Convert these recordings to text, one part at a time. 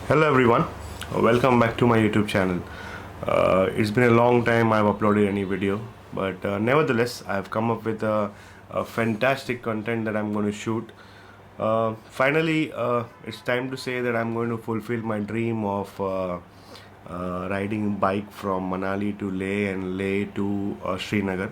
Hello everyone, welcome back to my YouTube channel. It's been a long time I've uploaded any video, but nevertheless I've come up with a fantastic content that I'm going to shoot. Finally, it's time to say that I'm going to fulfill my dream of riding bike from Manali to Leh and Leh to Srinagar.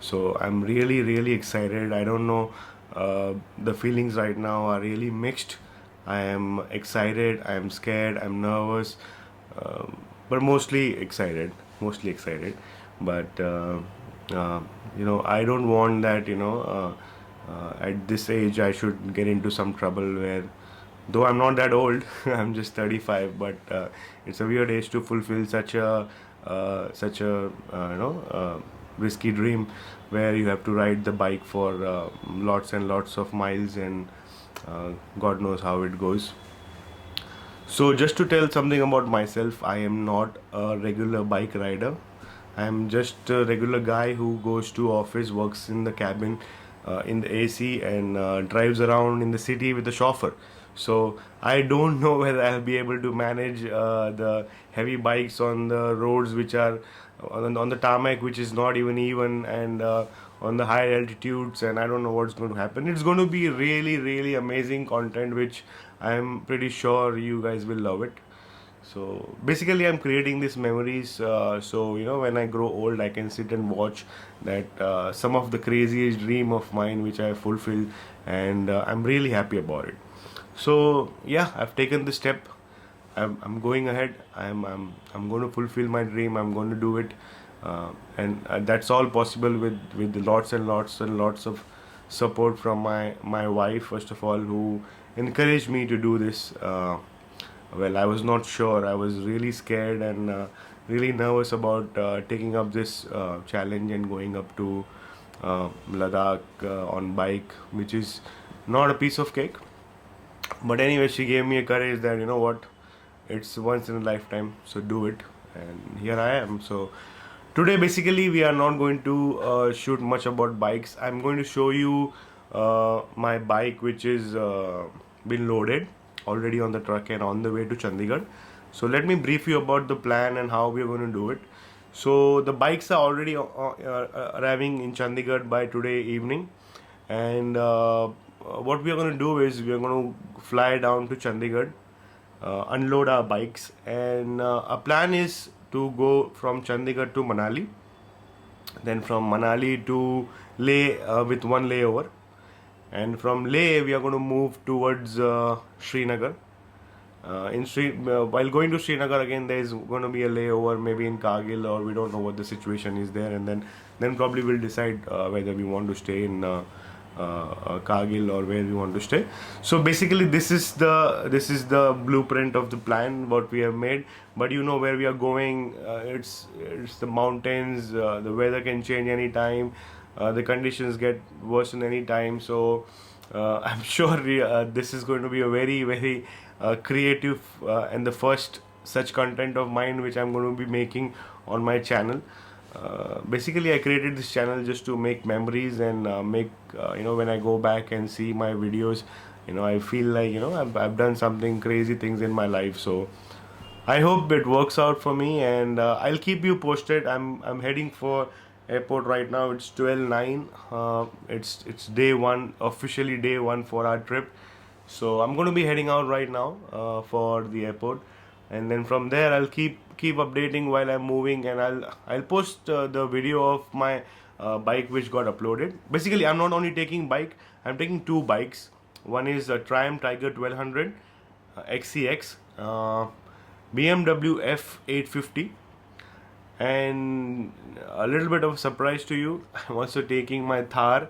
So I'm really excited. I don't know, the feelings right now are really mixed. I am excited, I am scared, I'm nervous, but mostly excited. Mostly excited. But I don't want that. At this age, I should get into some trouble where, though I'm not that old, I'm just 35. But it's a weird age to fulfill such a risky dream, where you have to ride the bike for lots and lots of miles, and God knows how it goes. So, just to tell something about myself, I am not a regular bike rider. I am just a regular guy who goes to office, works in the cabin, in the AC, and drives around in the city with the chauffeur. So I don't know whether I'll be able to manage the heavy bikes on the roads which are on the tarmac, which is not even, and on the high altitudes, and I don't know what's going to happen. It's going to be really amazing content, which I'm pretty sure you guys will love it. So basically I'm creating these memories, so when I grow old I can sit and watch that, some of the craziest dream of mine which I fulfilled, and I'm really happy about it. So yeah, I've taken the step. I'm going ahead. I'm going to fulfill my dream. I'm going to do it, and that's all possible with lots and lots of support from my wife, first of all, who encouraged me to do this. Well, I was not sure. I was really scared and really nervous about taking up this challenge and going up to Ladakh on bike, which is not a piece of cake. But anyway, she gave me a courage that, you know what, it's once in a lifetime, so do it. And here I am. So today basically we are not going to shoot much about bikes. I'm going to show you my bike, which is been loaded already on the truck and on the way to Chandigarh. So let me brief you about the plan and how we are going to do it. So the bikes are already arriving in Chandigarh by today evening, and what we are going to do is we are going to fly down to Chandigarh, unload our bikes, and our plan is to go from Chandigarh to Manali, then from Manali to Leh with one layover, and from Leh we are going to move towards Srinagar. While going to Srinagar again, there is going to be a layover, maybe in Kargil, or we don't know what the situation is there, and then probably we'll decide whether we want to stay in Kargil or where we want to stay. So basically, this is the blueprint of the plan what we have made. But you know where we are going. It's the mountains. The weather can change anytime. The conditions get worse in any time. So I'm sure this is going to be a very creative and the first such content of mine which I'm going to be making on my channel. Basically I created this channel just to make memories and make when I go back and see my videos, I feel like I've done something crazy things in my life. So I hope it works out for me, and I'll keep you posted. I'm heading for airport right now. It's 12:09. It's day one, officially day one for our trip. So I'm going to be heading out right now for the airport, and then from there I'll keep updating while I'm moving, and I'll post the video of my bike which got uploaded. Basically, I'm not only taking bike, I'm taking two bikes. One is a Triumph Tiger 1200 XCX. BMW F850, and a little bit of a surprise to you, I'm also taking my Thar,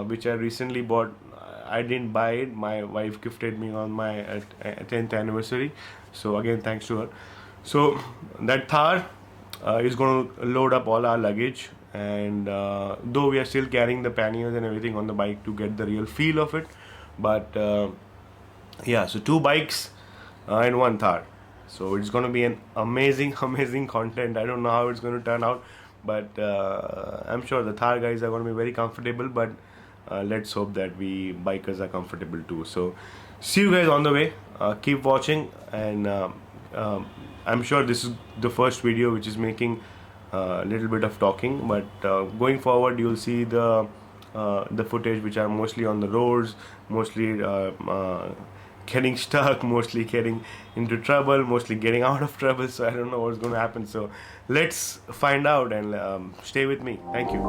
which I recently bought. I didn't buy it, my wife gifted me on my 10th anniversary, so again thanks to her. So that Thar is going to load up all our luggage, and though we are still carrying the panniers and everything on the bike to get the real feel of it, but yeah, so two bikes and one Thar. So it's going to be an amazing content. I don't know how it's going to turn out, but I'm sure the Thar guys are going to be very comfortable. But let's hope that we bikers are comfortable too. So see you guys on the way. Keep watching, and I'm sure this is the first video which is making a little bit of talking, but going forward you'll see the footage which are mostly on the roads, mostly getting stuck, mostly getting into trouble, mostly getting out of trouble. So I don't know what's going to happen. So let's find out, and stay with me. Thank you.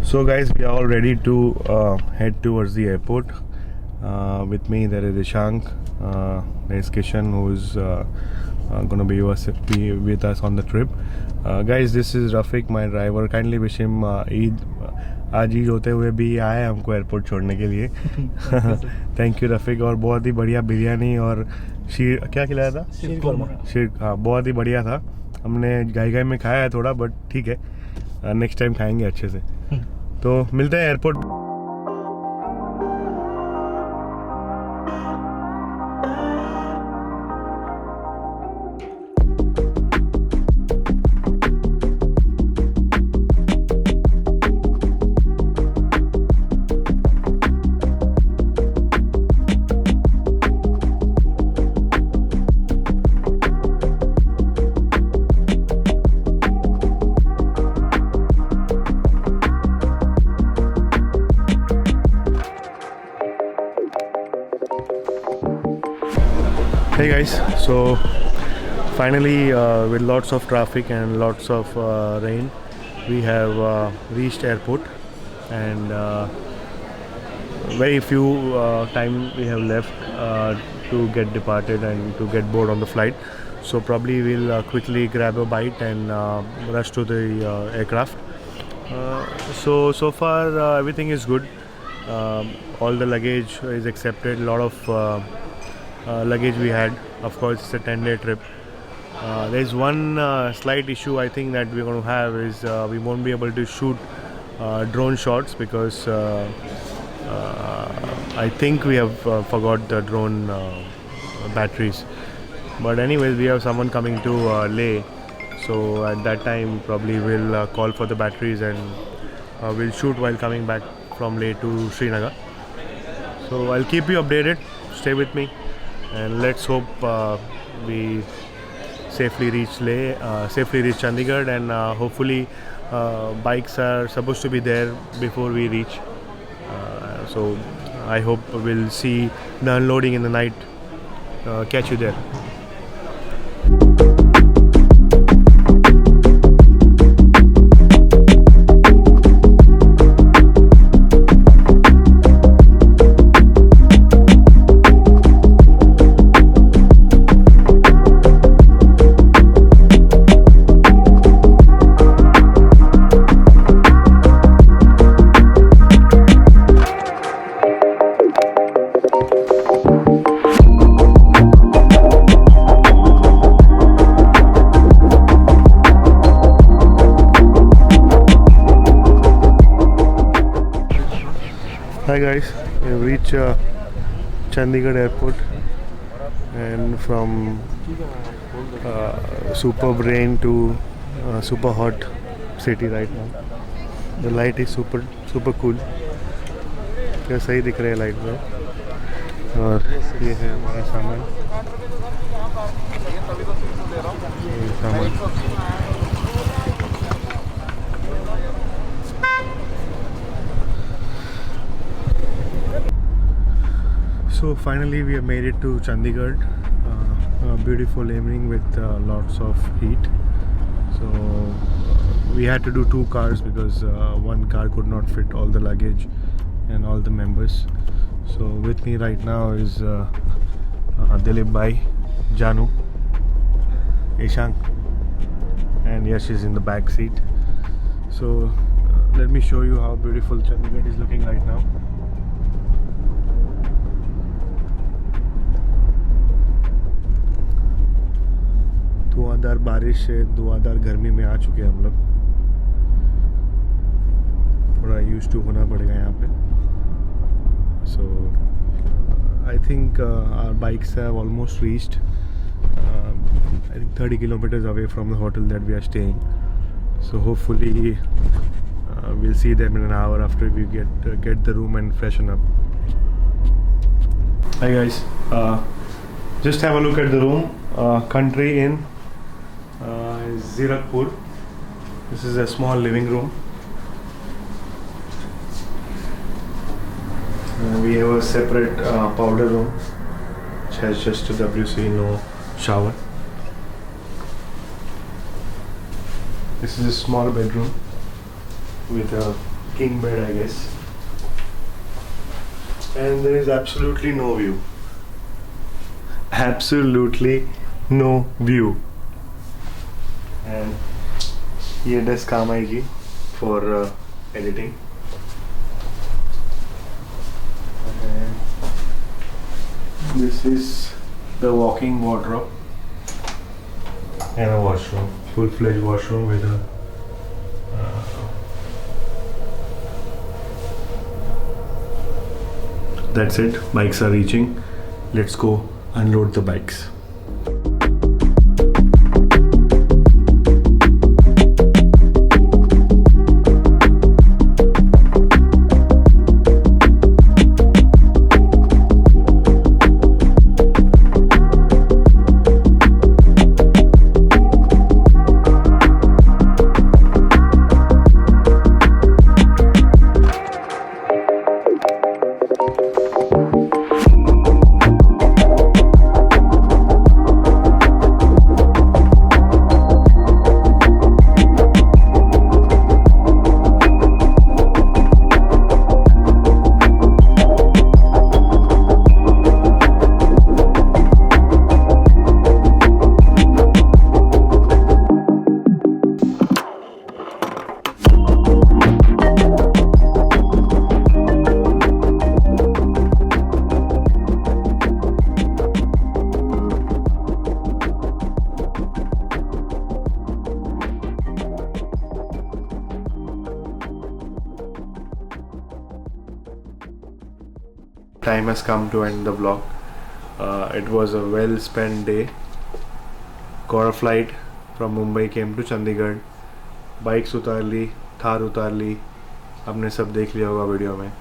So guys, we are all ready to head towards the airport. With me there is Ishank, there is Kishan, who is going to be with us on the trip. Guys, this is Rafiq, my driver. Kindly wish him Eid. आज ईद होते हुए भी आए हमको airport छोड़ने के लिए. Thank you रफ़ीक. और बहुत ही बढ़िया बिरयानी और शीर क्या खिलाया था? शीर. हाँ, बहुत ही बढ़िया था. हमने गाय में खाया है थोड़ा, बट ठीक है, नेक्स्ट टाइम खाएंगे अच्छे से. तो मिलते हैं airport. Hey guys, so finally with lots of traffic and lots of rain, we have reached airport, and very few time we have left to get departed and to get board on the flight. So probably we'll quickly grab a bite and rush to the aircraft. So far everything is good. All the luggage is accepted. A lot of luggage we had. Of course, it's a 10-day trip. There's one slight issue I think that we're going to have is we won't be able to shoot drone shots because I think we have forgot the drone batteries. But anyways, we have someone coming to Leh, so at that time probably we'll call for the batteries, and we'll shoot while coming back from Leh to Srinagar. So I'll keep you updated. Stay with me. And let's hope we safely reach Leh, safely reach Chandigarh, and hopefully bikes are supposed to be there before we reach. So I hope we'll see the unloading in the night. Catch you there. Hi guys, we have reached Chandigarh airport, and from superb rain to super hot city right now. The light is super cool. क्या सही दिख रहा है light में. और ये है हमारा सामान. So finally we have made it to Chandigarh. A beautiful evening with lots of heat. So we had to do 2 cars because one car could not fit all the luggage and all the members. So with me right now is Dilip Bhai, Janu, Ishank, and Yash is in the back seat. So let me show you how beautiful Chandigarh is looking right now. धुआंधार बारिश से धुआंधार गर्मी में आ चुके हैं हम लोग. थोड़ा used to होना पड़ेगा यहाँ पे. सो I think our bikes have almost reached I think 30 kilometers away from the hotel that we are staying. So hopefully we'll see them in an hour after we get the room and freshen up. Hi guys, just have a look at the room. Country Inn, Zirakpur. This is a small living room. We have a separate powder room which has just a WC, no shower. This is a small bedroom with a king bed, I guess. And there is absolutely no view. Absolutely no view. And here desk काम आएगी for editing. And this is the walk-in wardrobe and a washroom, full-fledged washroom with a that's it. Bikes are reaching. Let's go unload the bikes. Time has come to end the vlog. It was a well spent day. Caught a flight from Mumbai, came to Chandigarh. Bikes उतार ली, थार उतार ली. आपने सब देख लिया होगा video में.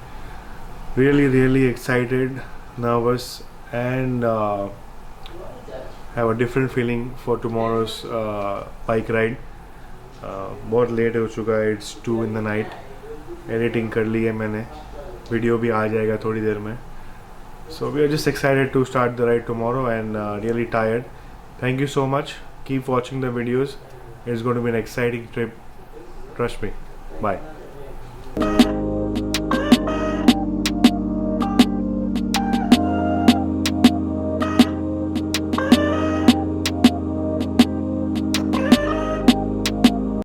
Really excited, nervous, and have a different feeling for tomorrow's bike ride. बहुत late हो चुका है. It's 2 in the night. Editing कर ली है मैंने. Video भी आ जाएगा थोड़ी देर में. So we are just excited to start the ride tomorrow and really tired. Thank you so much. Keep watching the videos. It's going to be an exciting trip. Trust me. Bye.